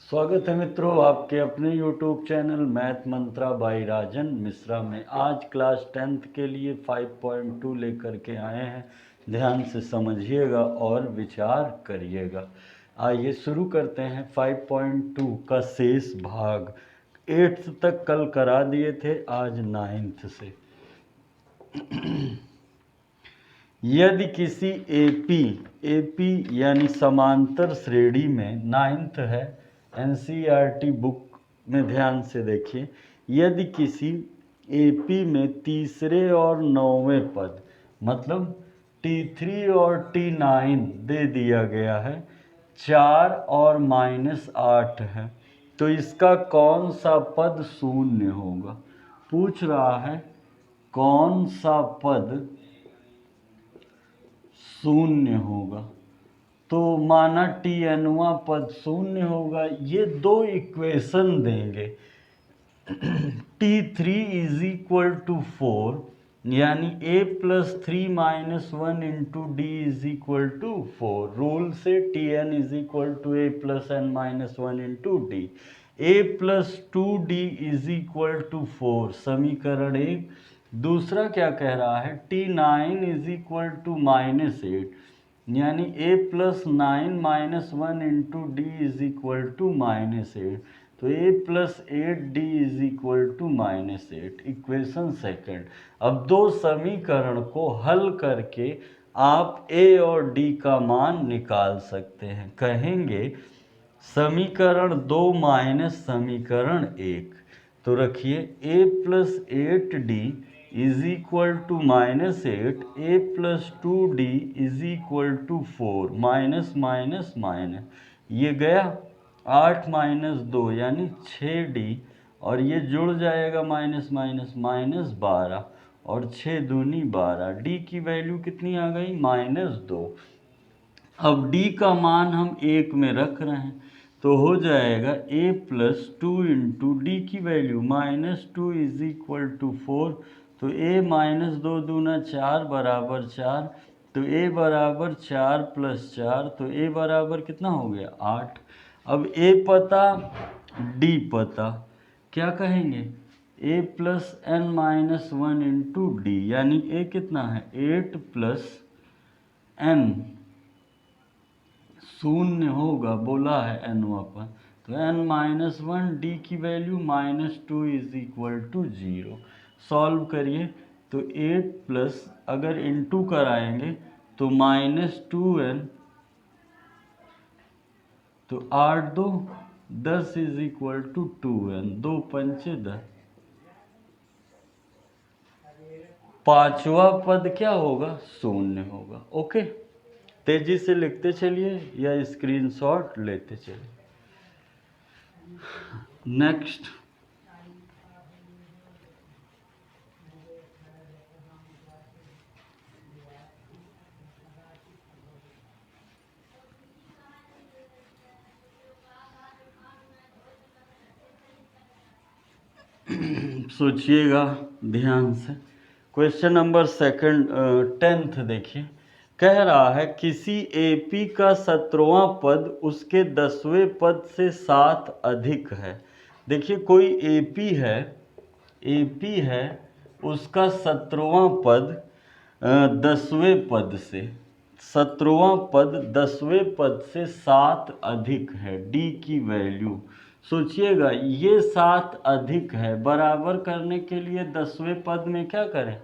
स्वागत है मित्रों आपके अपने YouTube channel Math Mantra by Rajan Mishra में। आज क्लास 10th के लिए 5.2 लेकर के आए हैं। ध्यान से समझिएगा और विचार करिएगा। आइए शुरू करते हैं 5.2 का शेष भाग। 8th तक कल करा दिए थे, आज 9th से। यदि किसी एपी यानी समांतर श्रेणी में 9th है, एनसीईआरटी बुक में ध्यान से देखिए। यदि किसी एपी में तीसरे और 9वें पद मतलब T3 और T9 दे दिया गया है, 4 और -8 है, तो इसका कौन सा पद शून्य होगा। पूछ रहा है कौन सा पद शून्य होगा। तो माना Tnवां पद शून्य होगा। ये दो इक्वेशन देंगे। T3 इज इक्वल टू 4 यानी a+3 - 1 into d is equal to 4। Rule से Tn is equal to a+n - 1 into d. a+2d is equal to 4 समीकरण 1। दूसरा क्या कह रहा है, T9 इज इक्वल टू -8 यानी a+9 - 1 into d is equal to -8। तो a+8d is equal to -8। Equation second. अब दो समीकरण को हल करके आप a और d का मान निकाल सकते हैं। कहेंगे समीकरण 2 माइनस समीकरण 1। तो रखिए a+8d is equal to -8, a+2d is equal to 4, minus minus minus, ये गया 8 - 2 यानी 6d, और ये जुड़ जाएगा माइनस माइनस -12 और 6 दूनी 12। d की वैल्यू कितनी आ गई, -2। अब d का मान हम 1 में रख रहे हैं तो हो जाएगा a+2 इंटू डी की वैल्यू -2 इज इक्वल टू 4। तो a -2 दूना 4 बराबर 4। तो a बराबर 4 + 4, तो a बराबर कितना हो गया, 8। अब a पता d पता, क्या कहेंगे a+n - 1 इंटू डी, यानी a कितना है 8 + n शून्य होगा, बोला है n पर। तो n - 1 d की value -2 is equal to 0। Solve करिए तो 8 प्लस अगर इंटू कराएंगे तो -2n, तो 8 2 10 इज इक्वल टू 2n। 2 पंचे 10। पांचवा पद क्या होगा, शून्य होगा। ओके, तेजी से लिखते चलिए या स्क्रीनशॉट लेते चलिए। नेक्स्ट, सोचिएगा ध्यान से। क्वेश्चन नंबर 10th देखिए। कह रहा है किसी एपी का 17वां पद उसके 10वें पद से 7 अधिक है। देखिए कोई एपी है, उसका 17वां पद 10वें पद से, 17वां पद 10वें पद से 7 अधिक है। डी की वैल्यू सोचिएगा, ये 7 अधिक है, बराबर करने के लिए 10वें पद में क्या करें,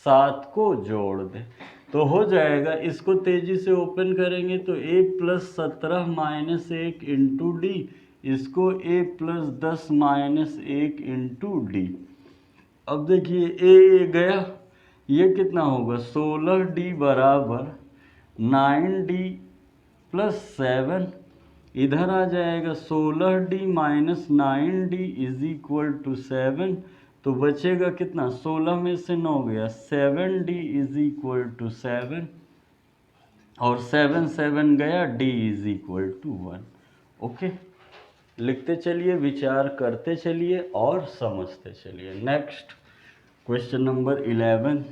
7 को जोड़ दें तो हो जाएगा। इसको तेजी से ओपन करेंगे तो a+17 - 1 इंटू डी, इसको a+10 - 1 इंटू डी। अब देखिए ए गया, ये कितना होगा 16d बराबर 9d + 7। इधर आ जाएगा 16d - 9d is equal to 7। तो बचेगा कितना, 16 में से 9 गया, 7d इज इक्वल टू 7, और 7 7 गया, d is equal to 1। Okay, लिखते चलिए, विचार करते चलिए और समझते चलिए। Next, question number 11।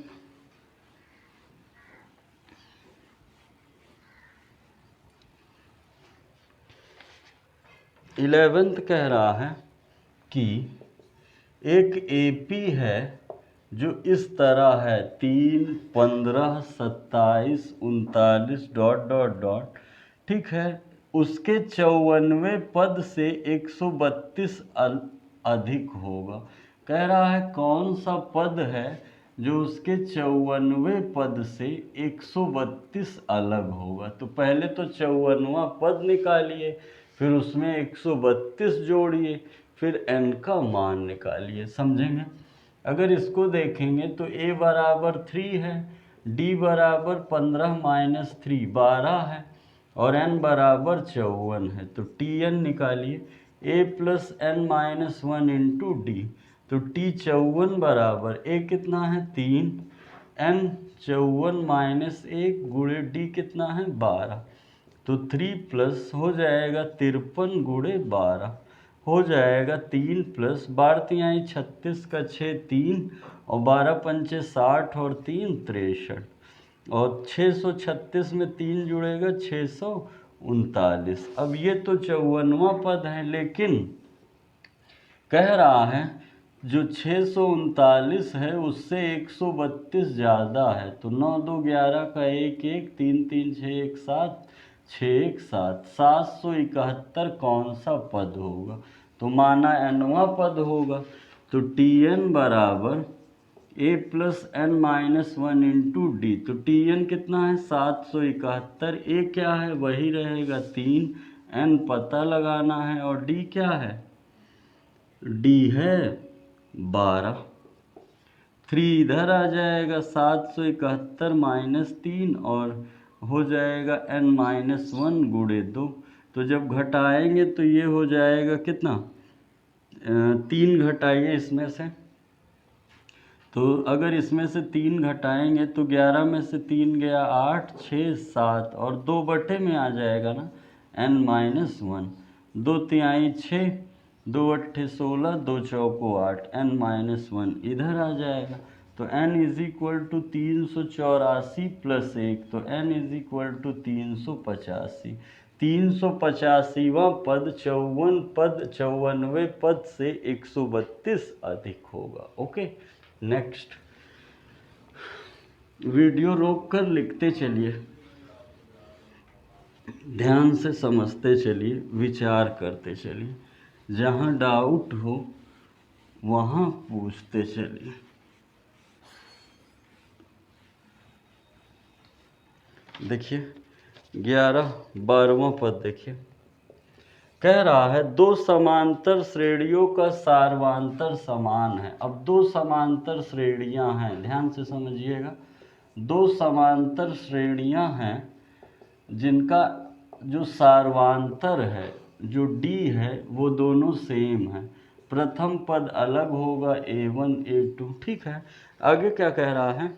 11th कह रहा है कि एक एपी है जो इस तरह है 3, 15, 27, 39 डॉट डॉट डॉट, ठीक है। उसके 94वें पद से 132 अधिक होगा। कह रहा है कौन सा पद है जो उसके 54वें पद से 132 अलग होगा। तो पहले तो 54वां पद निकालिए, फिर उसमें 132 जोड़िए, फिर n का मान निकालिए। समझेंगे? अगर इसको देखेंगे तो a बराबर 3 है, d बराबर 15 माइनस 3 12 है, और n बराबर 54 है। तो tn निकालिए, a plus n minus 1 into d. तो t 54 बराबर a कितना है 3, n 54 माइनस 1 गुणे d कितना है 12। तो 3 प्लस हो जाएगा 53 गुणे 12 हो जाएगा 3 प्लस 12 तिहाई 36 का 6 3 और 12 पंचे 60 और 3 63, और 636 में 3 जुड़ेगा 639। अब ये तो 54वां पद है, लेकिन कह रहा है जो 639 है उससे 132 ज़्यादा है। तो 9 2 11 का 1 1 3 3 6 1 7 6 1 7 771 कौन सा पद होगा? तो माना nवां पद होगा। तो tn बराबर a plus n minus 1 into d. तो tn कितना है 771, a क्या है वही रहेगा 3, n पता लगाना है, और d क्या है, d है 12। 3 इधर आ जाएगा 771 माइनस 3 और हो जाएगा n माइनस 1 गुणे 2। तो जब घटाएंगे तो ये हो जाएगा कितना, 3 घटाइए इसमें से। तो अगर इसमें से 3 घटाएंगे तो 11 में से 3 गया 8 6 7 और 2 बटे में आ जाएगा ना n माइनस 1। 2 तिहाई 6, 2 अट्ठे 16, 2 चौको 8, n माइनस 1 इधर आ जाएगा। तो n is equal to 384 plus 1, तो n इज इक्वल टू 385। 385वां पद 54वें पद से 132 अधिक होगा। Okay, next. वीडियो रोक कर लिखते चलिए, ध्यान से समझते चलिए, विचार करते चलिए, जहाँ डाउट हो वहाँ पूछते चलिए। देखिए 12वां पद देखिए, कह रहा है दो समांतर श्रेणियों का सार्वांतर समान है। अब दो समांतर श्रेणियां हैं, ध्यान से समझिएगा। दो समांतर श्रेणियां हैं जिनका जो सार्वांतर है, जो d है, वो दोनों सेम है। प्रथम पद अलग होगा a1 a2, ठीक है। आगे क्या कह रहा है,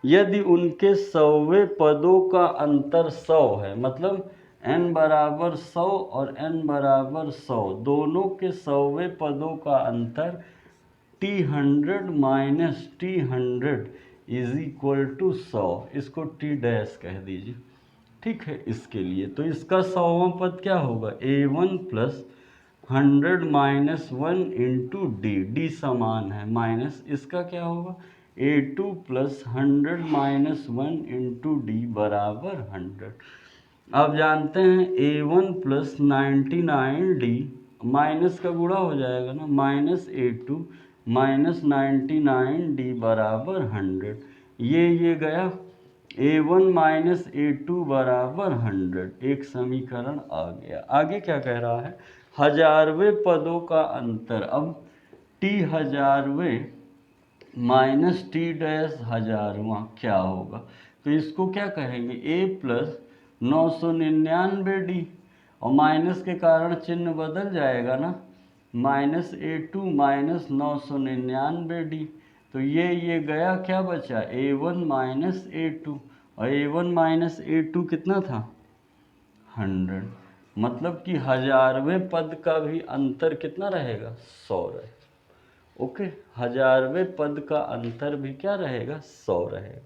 यदि उनके 100वें पदों का अंतर 100 है, मतलब n बराबर 100 और n बराबर 100, दोनों के 100वें पदों का अंतर t100 minus t100 is equal to 100, इसको t डैश कह दीजिए, ठीक है। इसके लिए तो इसका 100वां पद क्या होगा, a1 plus 100 minus 1 into D समान है, माइनस इसका क्या होगा a2 plus 100 minus 1 into D बराबर 100। आप जानते हैं a1 प्लस 99d माइनस का गुणा हो जाएगा ना, माइनस a2 माइनस 99d बराबर 100। ये गया a1 माइनस a2 बराबर 100, एक समीकरण आ गया। आगे क्या कह रहा है, 1000वें पदों का अंतर। अब t 1000वें माइनस t डैश 1000वां क्या होगा, तो इसको क्या कहेंगे, a प्लस 999d, और माइनस के कारण चिन्ह बदल जाएगा ना, माइनस a2 माइनस 999d। तो ये गया, क्या बचा a1 माइनस a2, और a1 माइनस a2 कितना था 100, मतलब कि 1000वें पद का भी अंतर कितना रहेगा 100 रहेगा। ओके, 1000वें पद का अंतर भी क्या रहेगा 100 रहेगा।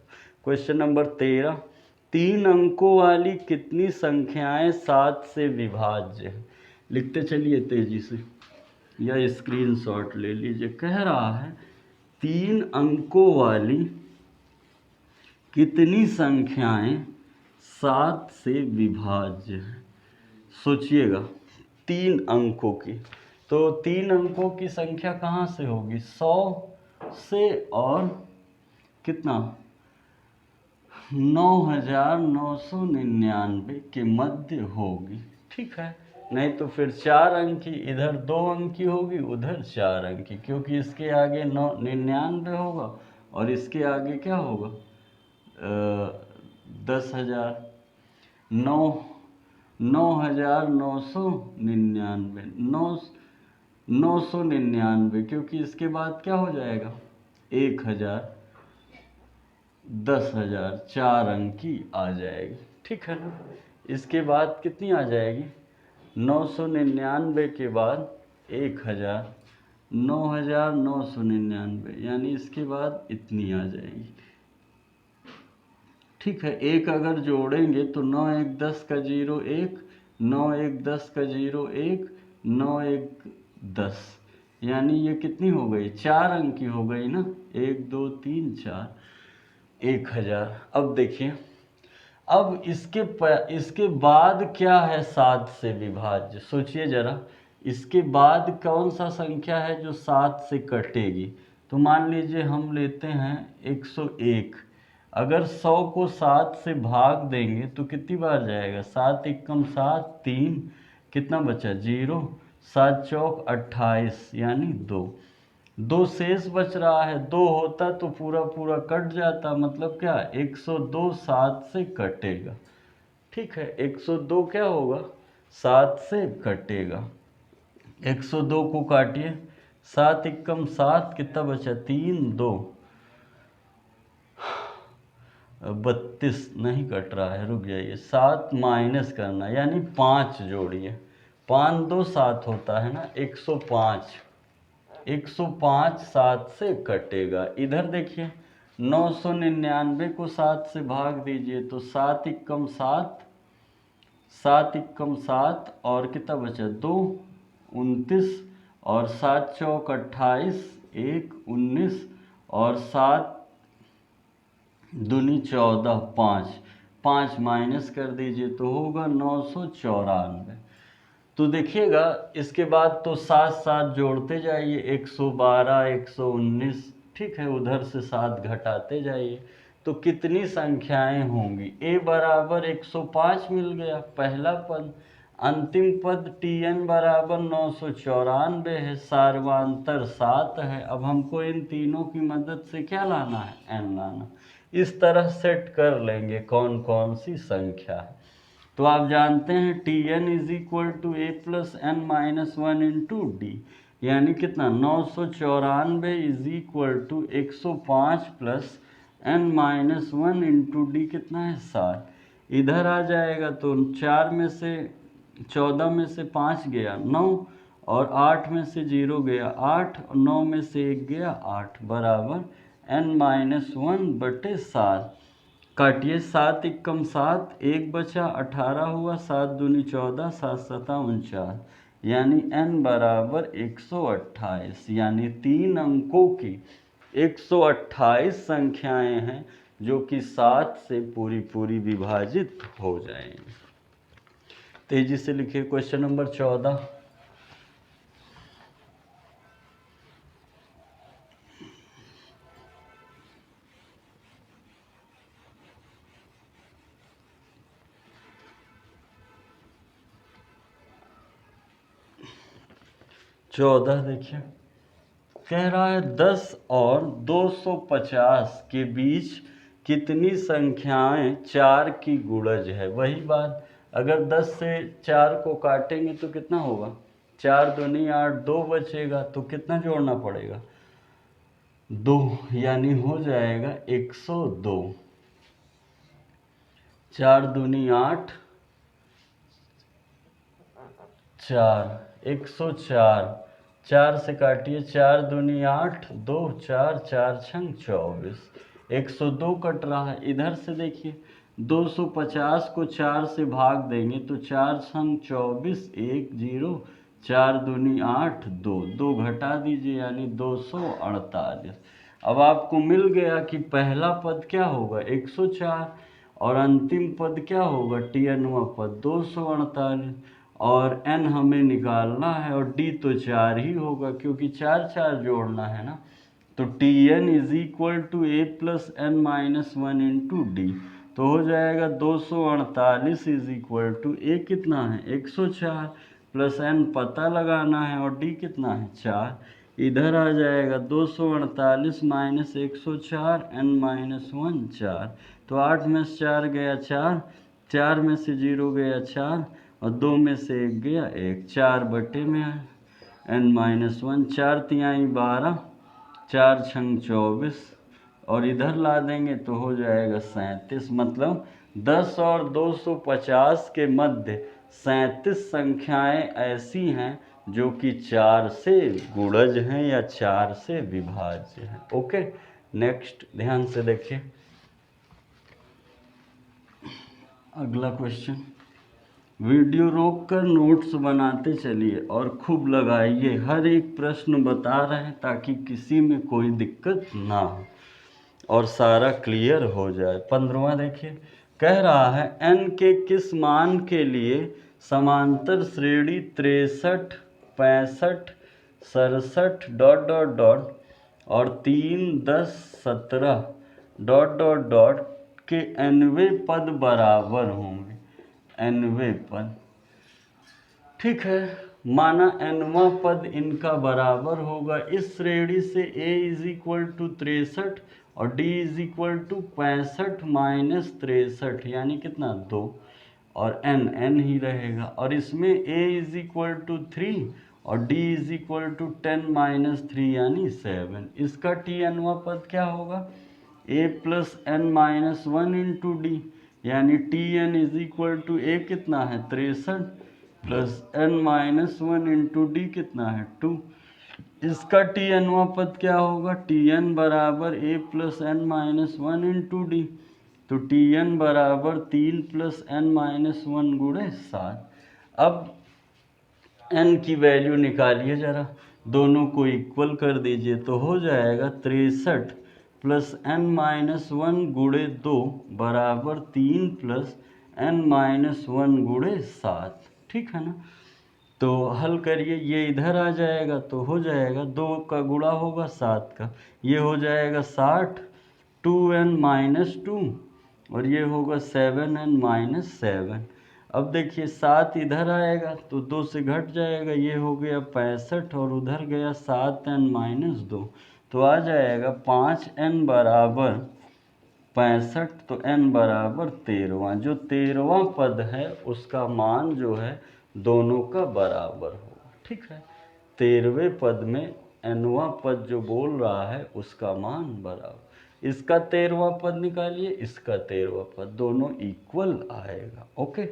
क्वेश्चन नंबर 13, 3 अंकों वाली कितनी संख्याएं 7 से विभाज्य है। लिखते चलिए तेजी से, या स्क्रीनशॉट ले लीजिए। कह रहा है 3 अंकों वाली कितनी संख्याएं 7 से विभाज्य हैं। सोचिएगा 3 अंकों की, तो 3 अंकों की संख्या कहाँ से होगी? 100 से और कितना 9999 के मध्य होगी। ठीक है, नहीं तो फिर 4 अंकी, इधर 2 अंकी होगी, उधर 4 अंकी, क्योंकि इसके आगे 99 होगा और इसके आगे क्या होगा 10,000। 9,999 क्योंकि इसके बाद क्या हो जाएगा 1,000, 10,000, 4 अंकी आ जाएगी। ठीक है ना, इसके बाद कितनी आ जाएगी 999 के बाद 1,000, 9,999, यानी इसके बाद इतनी आ जाएगी। ठीक है, एक अगर जोड़ेंगे तो 9 1 10 का 0 1, 9 1 10 का 0 1, 9 1 10, यानी ये कितनी हो गई 4 अंकी हो गई ना, 1 2 3 4, 1,000। अब देखिए, अब इसके बाद क्या है 7 से विभाज्य? सोचिए जरा, इसके बाद कौन सा संख्या है जो 7 से कटेगी? तो मान लीजिए हम लेते हैं 101। अगर 100 को 7 से भाग देंगे तो कितनी बार जाएगा? 7 एकम 7, 3, कितना बचा 0, 7 चौक 28, यानी 2 शेष बच रहा है। 2 होता तो पूरा पूरा कट जाता, मतलब क्या 102 7 से कटेगा। ठीक है, 102 क्या होगा 7 से कटेगा। 102 को काटिए, 7 एकम 7, कितना बचा 3 2 32, नहीं कट रहा है, रुक जाइए, 7 माइनस करना, यानी 5 जोड़िए, 5 2 7 होता है ना, 105। 105 7 से कटेगा। इधर देखिए 999 को 7 से भाग दीजिए तो 7 एकम 7, 7 एकम 7 और कितना बचा 2 29, और 7 चौक 28, 1 19, और 7 दूनी 14, 5 माइनस कर दीजिए तो होगा 994। तो देखिएगा इसके बाद तो 7 7 जोड़ते जाइए, 112 119, ठीक है, उधर से 7 घटाते जाइए तो कितनी संख्याएं होंगी? a बराबर 105 मिल गया पहला पद, अंतिम पद tn बराबर 994 है, सार्वांतर 7 है। अब हमको इन तीनों की मदद से क्या लाना है? n लाना। इस तरह सेट कर लेंगे कौन कौन सी संख्या है। तो आप जानते हैं tn is equal to a plus N minus 1 into d, यानी कितना 994 is equal to 105 plus N minus 1 into d, कितना है 7। इधर आ जाएगा तो 4 में से 14 में से 5 गया 9, और 8 में से 0 गया 8, और 9 में से 1 गया 8, बराबर n माइनस 1/7। काटिए, 7 एकम 7, 1 बचा 18 हुआ, 7 दूनी 14, 7 सता 49, यानी n बराबर 128, यानी 3 अंकों की 128 संख्याएं हैं जो कि 7 से पूरी पूरी विभाजित हो जाएंगी। तेजी से लिखिए क्वेश्चन नंबर 14। देखिए, कह रहा है 10 और 250 के बीच कितनी संख्याएं 4 की गुणज है? वही बात, अगर 10 से 4 को काटेंगे तो कितना होगा? 4 दूनी 8, 2 बचेगा, तो कितना जोड़ना पड़ेगा? 2, यानी हो जाएगा 102। 4 दूनी 8, 4, 104, 4 से काटिए, 4 दूनी 8, 2 4, 4 छंग 24, 102 कट रहा है। इधर से देखिए 250 को 4 से भाग देंगे तो 4 छंग 24, 1 0, 4 दूनी 8, 2 2 घटा दीजिए यानी 248। अब आपको मिल गया कि पहला पद क्या होगा 104 और अंतिम पद क्या होगा tnवां पद 248 और n हमें निकालना है और d तो 4 ही होगा क्योंकि 4 4 जोड़ना है ना। तो tn is equal to a plus N minus 1 into d. तो हो जाएगा 248 इज इक्वल टू a कितना है 104 प्लस n पता लगाना है और d कितना है 4। इधर आ जाएगा 248 माइनस 104 n माइनस 1 4। तो 8 में से 4 गया 4, 4 में से 0 गया 4 और 2 में से 1 गया 1, 4 बटे में है n माइनस 1, 4 तिहाई 12, 4 छंग 24 और इधर ला देंगे तो हो जाएगा 37। मतलब 10 और 250 के मध्य 37 संख्याएं ऐसी हैं जो कि 4 से गुणज हैं या 4 से विभाज्य हैं। ओके, नेक्स्ट ध्यान से देखिए अगला क्वेश्चन। वीडियो रोककर नोट्स बनाते चलिए और खूब लगाइए। हर एक प्रश्न बता रहे हैं ताकि किसी में कोई दिक्कत ना हो और सारा क्लियर हो जाए। 15वां देखिए, कह रहा है n के किस मान के लिए समांतर श्रेणी 63, 65, 67 डॉट डॉट डॉट और 3, 10, 17 डॉट डॉट डॉट के nवें पद बराबर होंगे। nवें पद, ठीक है, माना nवां पद इनका बराबर होगा। इस श्रेणी से a इज इक्वल टू 63 और d is equal to 65 minus 63 यानी कितना 2 और n ही रहेगा। और इसमें a इज इक्वल टू 3 और d is equal to 10 minus 3 यानी 7। इसका tnवां पद क्या होगा a plus n minus 1 into d यानी tn is equal to a कितना है 63 plus n minus 1 into d कितना है 2। इसका tnवां पद क्या होगा tn बराबर a plus n minus 1 into d. तो tn बराबर 3 प्लस n माइनस 1 गुणे 7। अब n की वैल्यू निकालिए जरा, दोनों को इक्वल कर दीजिए तो हो जाएगा 63 प्लस n माइनस 1 गुणे 2 बराबर 3 प्लस n माइनस 1 गुणे 7। ठीक है ना। तो हल करिए, ये इधर आ जाएगा तो हो जाएगा 2 का गुणा होगा 7 का, ये हो जाएगा 60, 2n माइनस 2 और ये होगा 7n माइनस 7। अब देखिए 7 इधर आएगा तो 2 से घट जाएगा, ये हो गया 65 और उधर गया 7n माइनस 2 तो आ जाएगा 5n बराबर 65 तो n बराबर 13वां। जो 13वां पद है उसका मान जो है दोनों का बराबर होगा। ठीक है, 13वें पद में nवां पद जो बोल रहा है उसका मान बराबर। इसका 13वां पद निकालिए, इसका 13वां पद, दोनों इक्वल आएगा। Okay,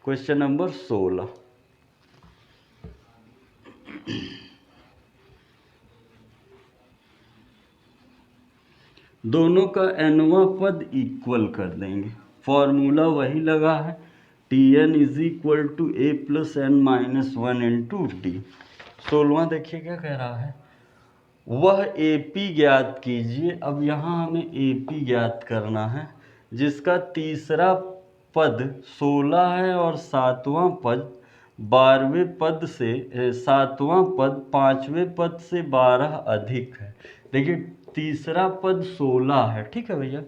question number 16। दोनों का nवां पद इक्वल कर देंगे। फॉर्मूला वही लगा है tn is equal to a plus N minus 1 into D. 16वां देखिए क्या कह रहा है, वह AP ज्ञात कीजिए। अब यहाँ हमें AP ज्ञात करना है जिसका तीसरा पद 16 है और सातवां पद 12वें पद से, सातवां पद 5वें पद से 12 अधिक है। देखिए तीसरा पद 16 है, ठीक है भैया,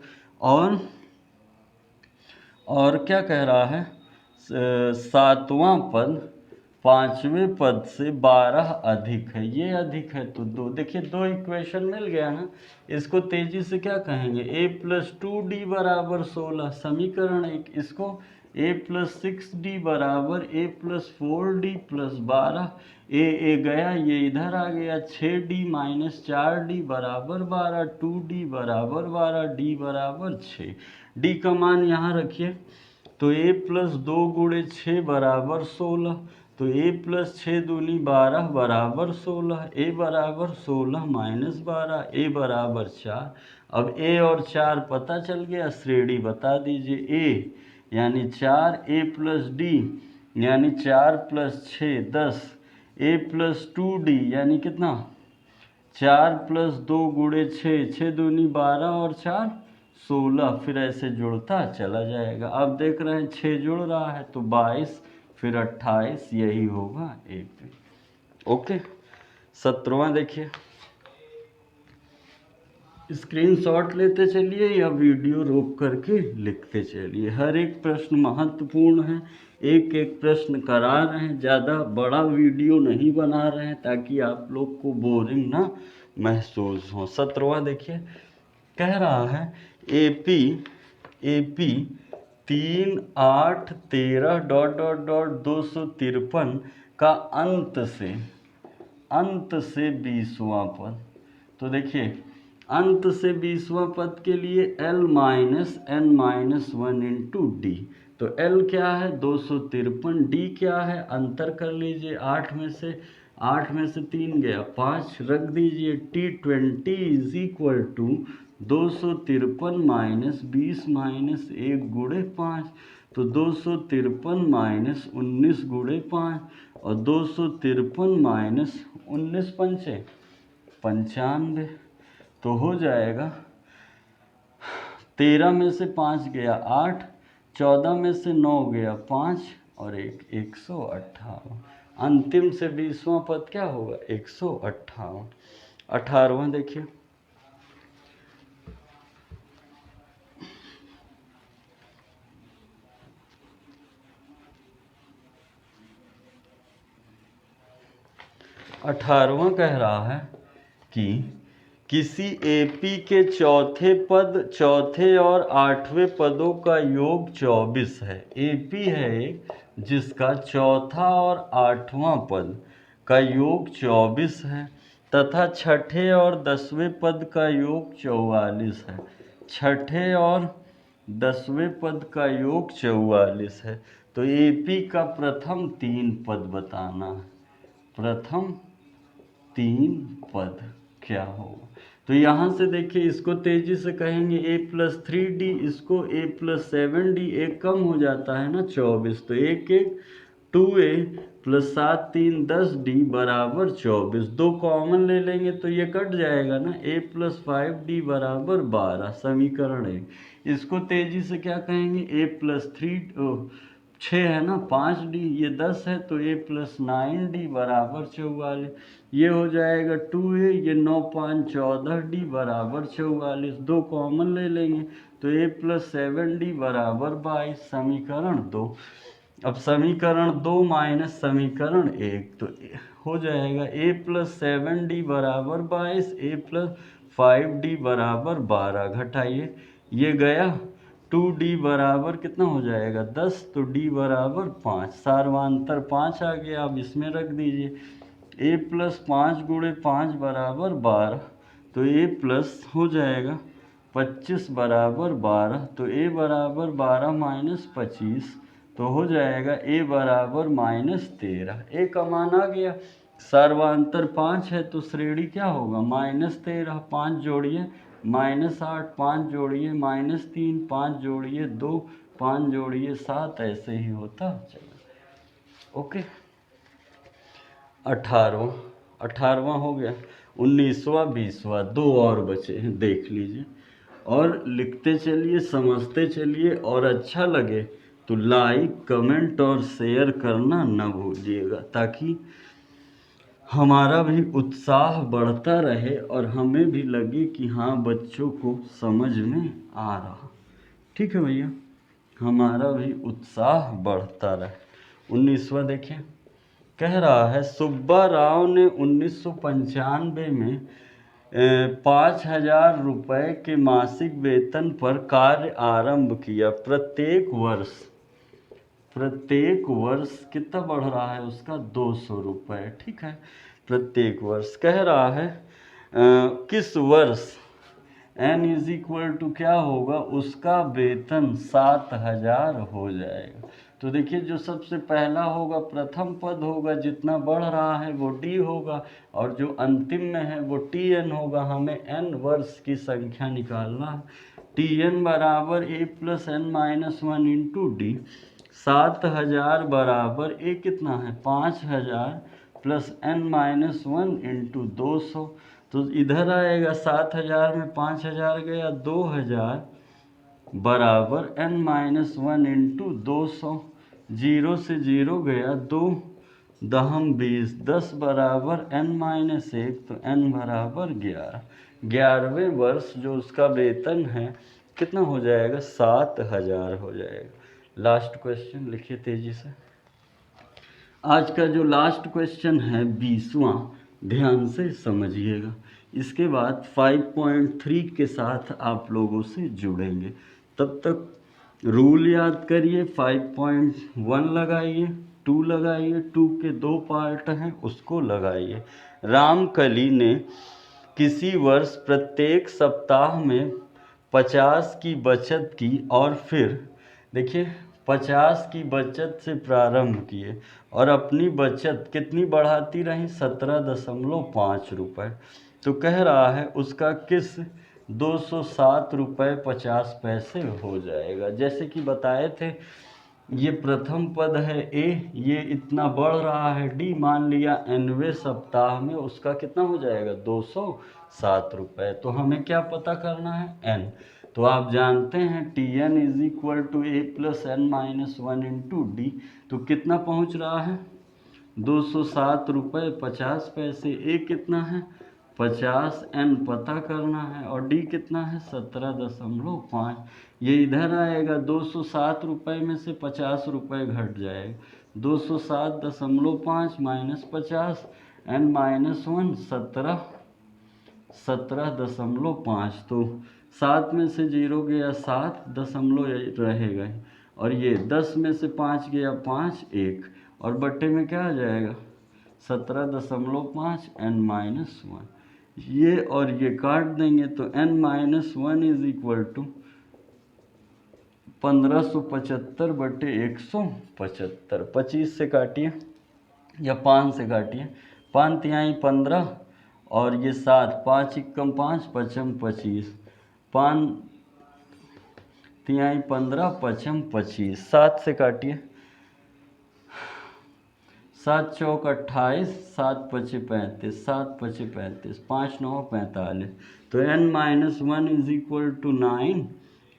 और क्या कह रहा है सातवां पद 5वें पद से 12 अधिक है, ये अधिक है तो 2। देखिए 2 इक्वेशन मिल गया ना, इसको तेजी से क्या कहेंगे a प्लस 2d बराबर 16 समीकरण 1। इसको a प्लस 6d बराबर a plus 4d plus 12, a गया ये इधर आ गया 6d माइनस 4d बराबर 12, 2d बराबर 12, d बराबर 6। d का मान यहाँ रखिए तो a प्लस 2 गुणे 6 बराबर 16, तो a प्लस 6 दूनी 12 बराबर 16, a बराबर 16 माइनस 12, a बराबर 4। अब a और 4 पता चल गया, श्रेणी बता दीजिए। a यानी 4, a प्लस d यानी 4 प्लस 6 10, a प्लस 2d यानी कितना 4 प्लस 2 गुणे 6, 6 दूनी 12 और 4 16, फिर ऐसे जुड़ता चला जाएगा। अब देख रहे हैं 6 जुड़ रहा है तो 22, फिर 28, यही होगा AP। ओके, 17वां देखिए, स्क्रीनशॉट लेते चलिए या वीडियो रोक करके लिखते चलिए। हर एक प्रश्न महत्वपूर्ण है, एक एक प्रश्न करा रहे हैं, ज़्यादा बड़ा वीडियो नहीं बना रहे हैं ताकि आप लोग को बोरिंग ना महसूस हो। 17वां देखिए, कह रहा है AP 3, 8, 13 डॉट डॉट डॉट 253 का अंत से 20वां पद। तो देखिए अंत से 20वां पद के लिए L minus n minus 1 into d. तो L क्या है 253, D क्या है अंतर कर लीजिए, 8 में से 3 गया 5, रख दीजिए। T20 is equal to 253 minus 20 minus 1 गुणे 5, तो 253 माइनस 19 गुणे 5 और 253 माइनस 19 पंचे 95, तो हो जाएगा 13 में से 5 गया 8, 14 में से 9 गया 5 और 158। अंतिम से 20वां पद क्या होगा 158। 18वां देखिए, कह रहा है कि किसी AP के चौथे और 8वें पदों का योग 24 है। AP है एक जिसका चौथा और 8वां पद का योग 24 है तथा छठे और 10वें पद का योग 44 है। छठे और 10वें पद का योग 44 है। तो AP का प्रथम 3 पद बताना है। प्रथम 3 पद क्या होगा, तो यहाँ से देखिए इसको तेजी से कहेंगे a प्लस 3d, इसको a प्लस 7d, एक कम हो जाता है ना 24, तो 2a प्लस 7 3 10d बराबर 24, 2 कॉमन ले लेंगे तो ये कट जाएगा ना, a प्लस 5d बराबर 12, समीकरण 1। इसको तेजी से क्या कहेंगे a प्लस 6 है ना 5d, ये 10 है तो a प्लस 9d बराबर 44, ये हो जाएगा 2a, ये 9 5 14d बराबर 44, 2 कॉमन ले लेंगे तो a प्लस 7d बराबर 22, समीकरण 2। अब समीकरण 2 माइनस समीकरण 1, तो हो जाएगा a प्लस 7d बराबर 22, a प्लस 5d बराबर 12, घटाइए ये गया 2d बराबर कितना हो जाएगा 10, तो d बराबर 5, सार्वांतर 5 आ गया। अब इसमें रख दीजिए a प्लस 5 गुणे 5 बराबर 12, तो a प्लस हो जाएगा 25 बराबर 12, तो a बराबर 12 माइनस 25, तो हो जाएगा a बराबर माइनस 13। a का मान आ गया, सर्वांतर 5 है तो श्रेणी क्या होगा माइनस 13, 5 जोड़िए माइनस 8, 5 जोड़िए माइनस 3, 5 जोड़िए 2, 5 जोड़िए 7, ऐसे ही होता चला। ओके, 18वां हो गया। 19वां 20वां 2 और बचे हैं, देख लीजिए और लिखते चलिए, समझते चलिए, और अच्छा लगे तो लाइक कमेंट और शेयर करना ना भूलिएगा ताकि हमारा भी उत्साह बढ़ता रहे और हमें भी लगे कि हाँ बच्चों को समझ में आ रहा। ठीक है भैया, हमारा भी उत्साह बढ़ता रहे। 19वां देखिए, कह रहा है सुब्बा राव ने 1995 में 5,000 रुपये के मासिक वेतन पर कार्य आरंभ किया। प्रत्येक वर्ष कितना बढ़ रहा है उसका 200 रुपये। ठीक है, प्रत्येक वर्ष। कह रहा है किस वर्ष n इज इक्वल टू क्या होगा, उसका वेतन 7000 हो जाएगा। तो देखिए जो सबसे पहला होगा प्रथम पद होगा, जितना बढ़ रहा है वो d होगा, और जो अंतिम में है वो tn होगा। हमें n वर्ष की संख्या निकालना है। tn बराबर a plus n minus 1 into D. 7000 बराबर a कितना है 5000 प्लस n माइनस 1 इंटू 200। तो इधर आएगा 7000 में 5000 गया 2000 बराबर n माइनस 1 इंटू 200। 0 से 0 गया 2 दहम 20, 10 बराबर n माइनस 1, तो n बराबर 11। 11वें वर्ष जो उसका वेतन है कितना हो जाएगा, 7000 हो जाएगा। लास्ट क्वेश्चन लिखिए तेजी से। आज का जो लास्ट क्वेश्चन है 20वां, ध्यान से समझिएगा। इसके बाद 5.3 के साथ आप लोगों से जुड़ेंगे। तब तक रूल याद करिए, 5.1 लगाइए, 2 लगाइए, 2 के 2 पार्ट हैं उसको लगाइए। रामकली ने किसी वर्ष प्रत्येक सप्ताह में 50 की बचत की और फिर देखिए 50 की बचत से प्रारंभ किए और अपनी बचत कितनी बढ़ाती रही, 17.5 रुपये। तो कह रहा है उसका किस 207 रुपये 50 पैसे हो जाएगा। जैसे कि बताए थे ये प्रथम पद है ए, ये इतना बढ़ रहा है डी, मान लिया nवें सप्ताह में उसका कितना हो जाएगा 207 रुपये। तो हमें क्या पता करना है n। तो आप जानते हैं tn is equal to a plus N minus 1 into d. तो कितना पहुंच रहा है 207 रुपये 50 पैसे। ए कितना है 50, n पता करना है और डी कितना है 17.5। ये इधर आएगा 207 रुपये में से 50 रुपये घट जाएगा, 207.5 माइनस 50, n माइनस 1 17.5। तो 7 में से 0 गया 7 दशमलव रहेगा, और ये 10 में से 5 गया 5 1, और बट्टे में क्या आ जाएगा 17.5 n माइनस 1। ये और ये काट देंगे तो n minus 1 is equal to 1575 बटे 175। 25 से काटिए या 5 से काटिए, 5 तिहाई 15 और ये 7, 5 एकम 5 पचम 25, 5 तिहाई 15 पचम 25। 7 से काटिए, 7 चौक 28, 7 पचे 35, 7 पचे 35, 5 9 45। तो n minus 1 is equal to 9।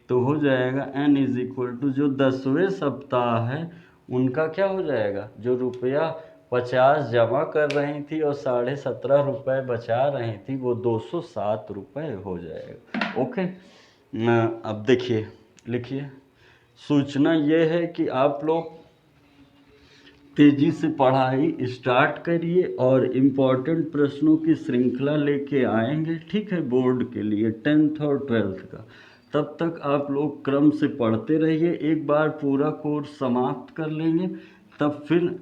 तो हो जाएगा n इज इक्वल टू जो 10वें सप्ताह है उनका क्या हो जाएगा, जो रुपया 50 जमा कर रही थी और 17.5 रुपये बचा रही थी वो 207 रुपये हो जाएगा। ओके, अब देखिए लिखिए, सूचना ये है कि आप लोग तेजी से पढ़ाई स्टार्ट करिए और इम्पॉर्टेंट प्रश्नों की श्रृंखला लेके आएंगे, ठीक है, बोर्ड के लिए 10th और 12th का। तब तक आप लोग क्रम से पढ़ते रहिए। एक बार पूरा कोर्स समाप्त कर लेंगे तब फिर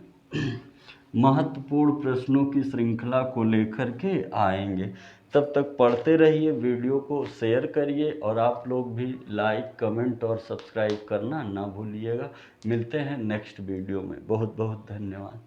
महत्वपूर्ण प्रश्नों की श्रृंखला को लेकर के आएंगे। तब तक पढ़ते रहिए, वीडियो को शेयर करिए और आप लोग भी लाइक कमेंट और सब्सक्राइब करना ना भूलिएगा। मिलते हैं नेक्स्ट वीडियो में। बहुत बहुत धन्यवाद।